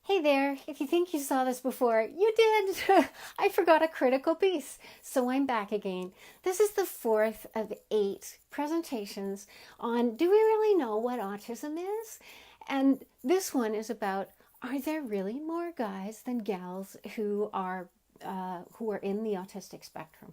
Hey there, if you think you saw this before, you did! I forgot a critical piece, so I'm back again. This is the fourth of 8 presentations on do we really know what autism is? And this one is about are there really more guys than gals who are in the autistic spectrum?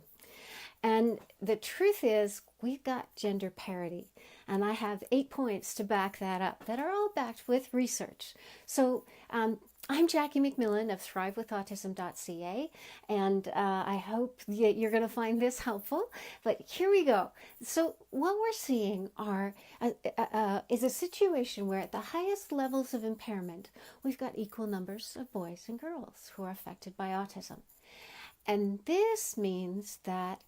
And the truth is, we've got gender parity. And I have 8 points to back that up that are all backed with research. So I'm Jackie McMillan of thrivewithautism.ca, and I hope you're going to find this helpful. But here we go. So what we're seeing is a situation where at the highest levels of impairment, we've got equal numbers of boys and girls who are affected by autism. And this means that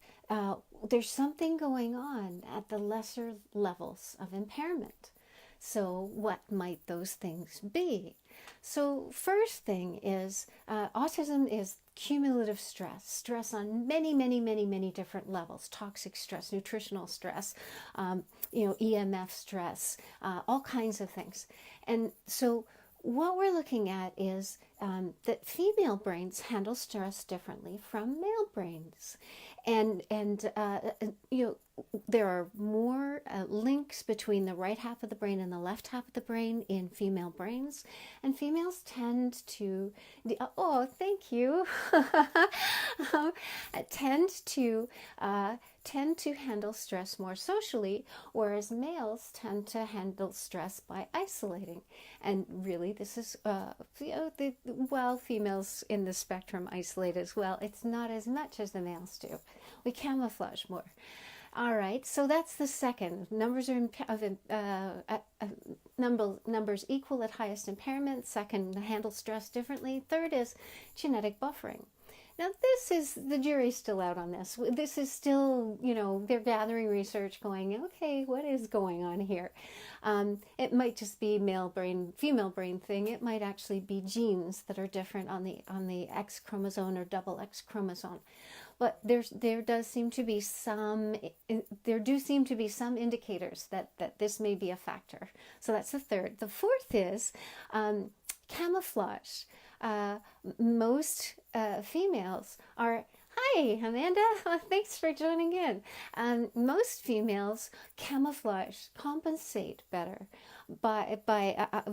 there's something going on at the lesser levels of impairment. So what might those things be? So first thing is autism is cumulative stress on many different levels: toxic stress, nutritional stress, EMF stress, all kinds of things. And so what we're looking at is that female brains handle stress differently from male brains, and there are more links between the right half of the brain and the left half of the brain in female brains, and females tend to thank you tend to handle stress more socially, whereas males tend to handle stress by isolating. And really, this is while females in the spectrum isolate as well, it's not as much as the males do. We camouflage more. All right, so that's the second. Numbers equal at highest impairment. Second, handle stress differently. Third is genetic buffering. Now, the jury's still out on this. This is still, they're gathering research going, okay, what is going on here? It might just be male brain, female brain thing. It might actually be genes that are different on the X chromosome or double X chromosome. But there do seem to be some indicators that this may be a factor. So that's the third. The fourth is camouflage. Most females are, hi Amanda, thanks for joining in. Most females compensate better by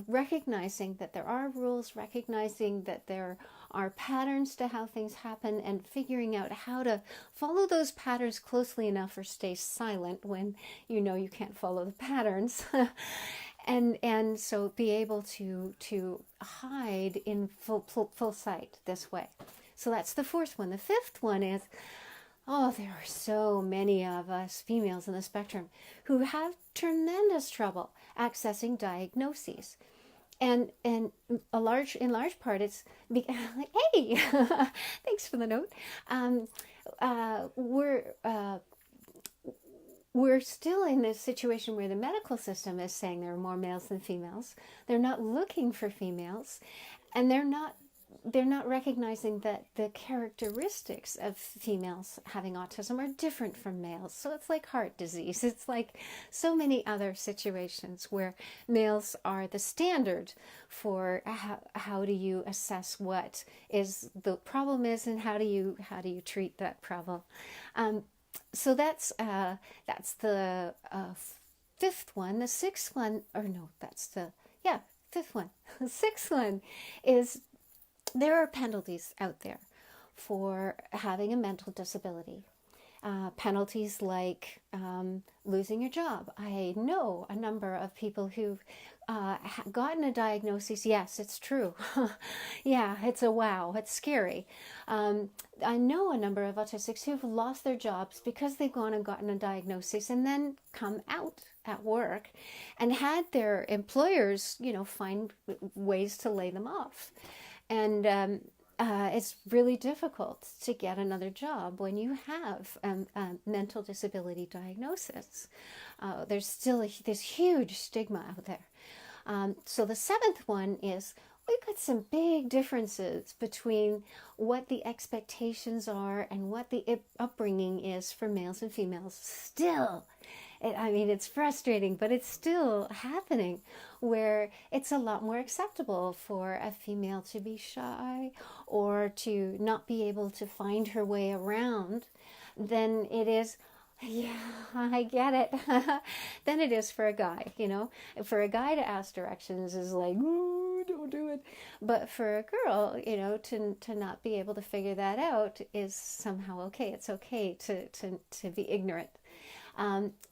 recognizing that there are rules, recognizing that there are patterns to how things happen, and figuring out how to follow those patterns closely enough or stay silent when you can't follow the patterns. And so be able to hide in full sight this way. So that's the fourth one. The fifth one is, there are so many of us females in the spectrum who have tremendous trouble accessing diagnoses. And in large part, it's like, hey, thanks for the note. We're still in this situation where the medical system is saying there are more males than females. They're not looking for females, and they're not recognizing that the characteristics of females having autism are different from males. So it's like heart disease. It's like so many other situations where males are the standard for how do you assess what is the problem is, and how do you treat that problem. So that's the fifth one. The sixth one, fifth one. The sixth one is there are penalties out there for having a mental disability. Penalties like losing your job. I know a number of people who've gotten a diagnosis. Yes, it's true. Yeah, it's it's scary. I know a number of autistics who've lost their jobs because they've gone and gotten a diagnosis and then come out at work and had their employers, find ways to lay them off. And it's really difficult to get another job when you have a mental disability diagnosis. There's still this huge stigma out there. So the seventh one is we've got some big differences between what the expectations are and what the upbringing is for males and females. Still, it's frustrating, but it's still happening where it's a lot more acceptable for a female to be shy or to not be able to find her way around than it is, yeah, I get it, than it is for a guy, you know. For a guy to ask directions is like, ooh, don't do it. But for a girl, you know, to not be able to figure that out is somehow okay. It's okay to be ignorant.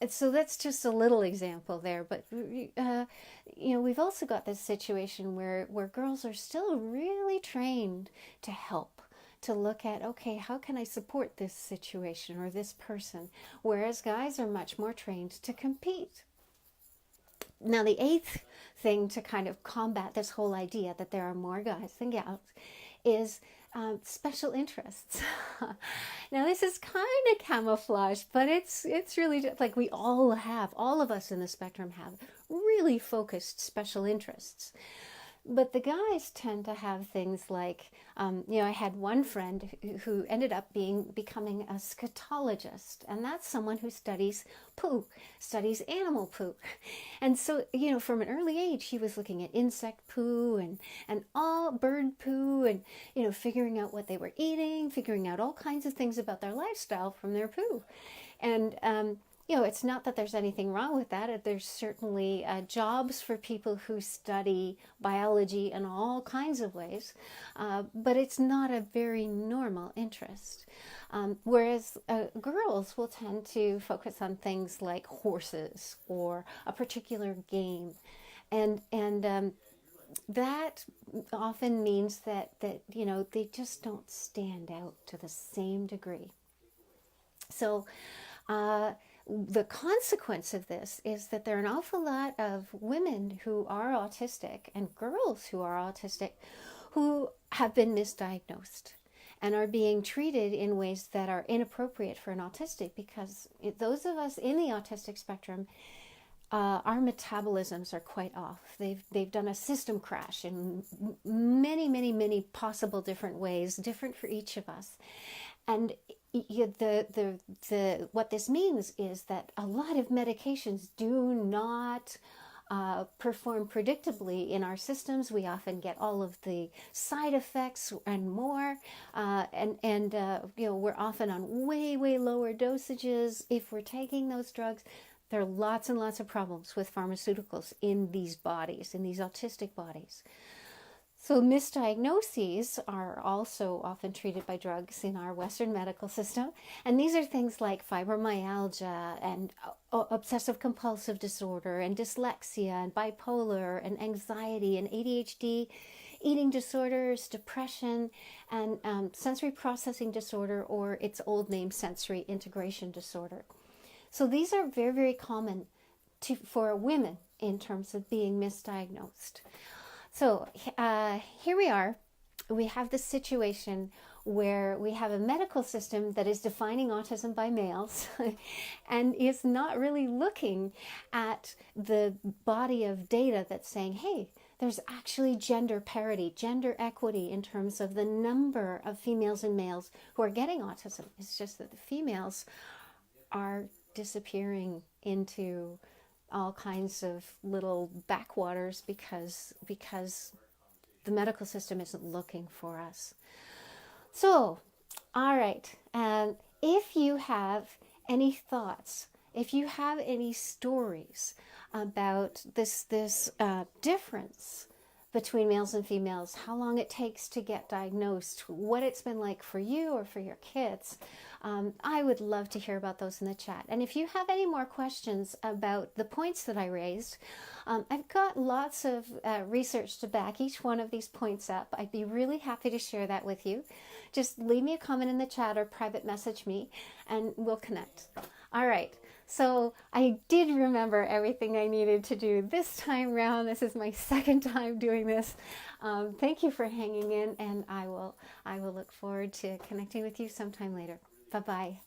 So that's just a little example there, but you know, we've also got this situation where girls are still really trained to help, to look at, okay, how can I support this situation or this person, whereas guys are much more trained to compete. Now, the eighth thing to kind of combat this whole idea that there are more guys than gals is special interests. Now, this is kind of camouflage, but it's really like we all have, all of us in the spectrum have really focused special interests. But the guys tend to have things like, you know, I had one friend who ended up becoming a scatologist, and that's someone who studies poo, studies animal poo. And so, you know, from an early age, he was looking at insect poo and all bird poo and, you know, figuring out what they were eating, figuring out all kinds of things about their lifestyle from their poo. And, you know, it's not that there's anything wrong with that. There's certainly jobs for people who study biology in all kinds of ways, but it's not a very normal interest. Whereas girls will tend to focus on things like horses or a particular game, and that often means that you know, they just don't stand out to the same degree. So. The consequence of this is that there are an awful lot of women who are autistic and girls who are autistic who have been misdiagnosed and are being treated in ways that are inappropriate for an autistic, because those of us in the autistic spectrum, our metabolisms are quite off. They've done a system crash in many possible different ways, different for each of us. And what this means is that a lot of medications do not perform predictably in our systems. We often get all of the side effects and more, and you know, we're often on way lower dosages if we're taking those drugs. There are lots and lots of problems with pharmaceuticals in these bodies, in these autistic bodies. So misdiagnoses are also often treated by drugs in our Western medical system. And these are things like fibromyalgia and obsessive compulsive disorder and dyslexia and bipolar and anxiety and ADHD, eating disorders, depression, and sensory processing disorder, or its old name, sensory integration disorder. So these are very common for women in terms of being misdiagnosed. So here we are. We have this situation where we have a medical system that is defining autism by males and is not really looking at the body of data that's saying, hey, there's actually gender parity, gender equity in terms of the number of females and males who are getting autism. It's just that the females are disappearing into all kinds of little backwaters because the medical system isn't looking for us. So, all right, and if you have any thoughts, if you have any stories about this difference between males and females, how long it takes to get diagnosed, what it's been like for you or for your kids, I would love to hear about those in the chat. And if you have any more questions about the points that I raised, I've got lots of research to back each one of these points up. I'd be really happy to share that with you. Just leave me a comment in the chat or private message me and we'll connect. All right. So I did remember everything I needed to do this time round. This is my second time doing this. Thank you for hanging in, and I will look forward to connecting with you sometime later. Bye-bye.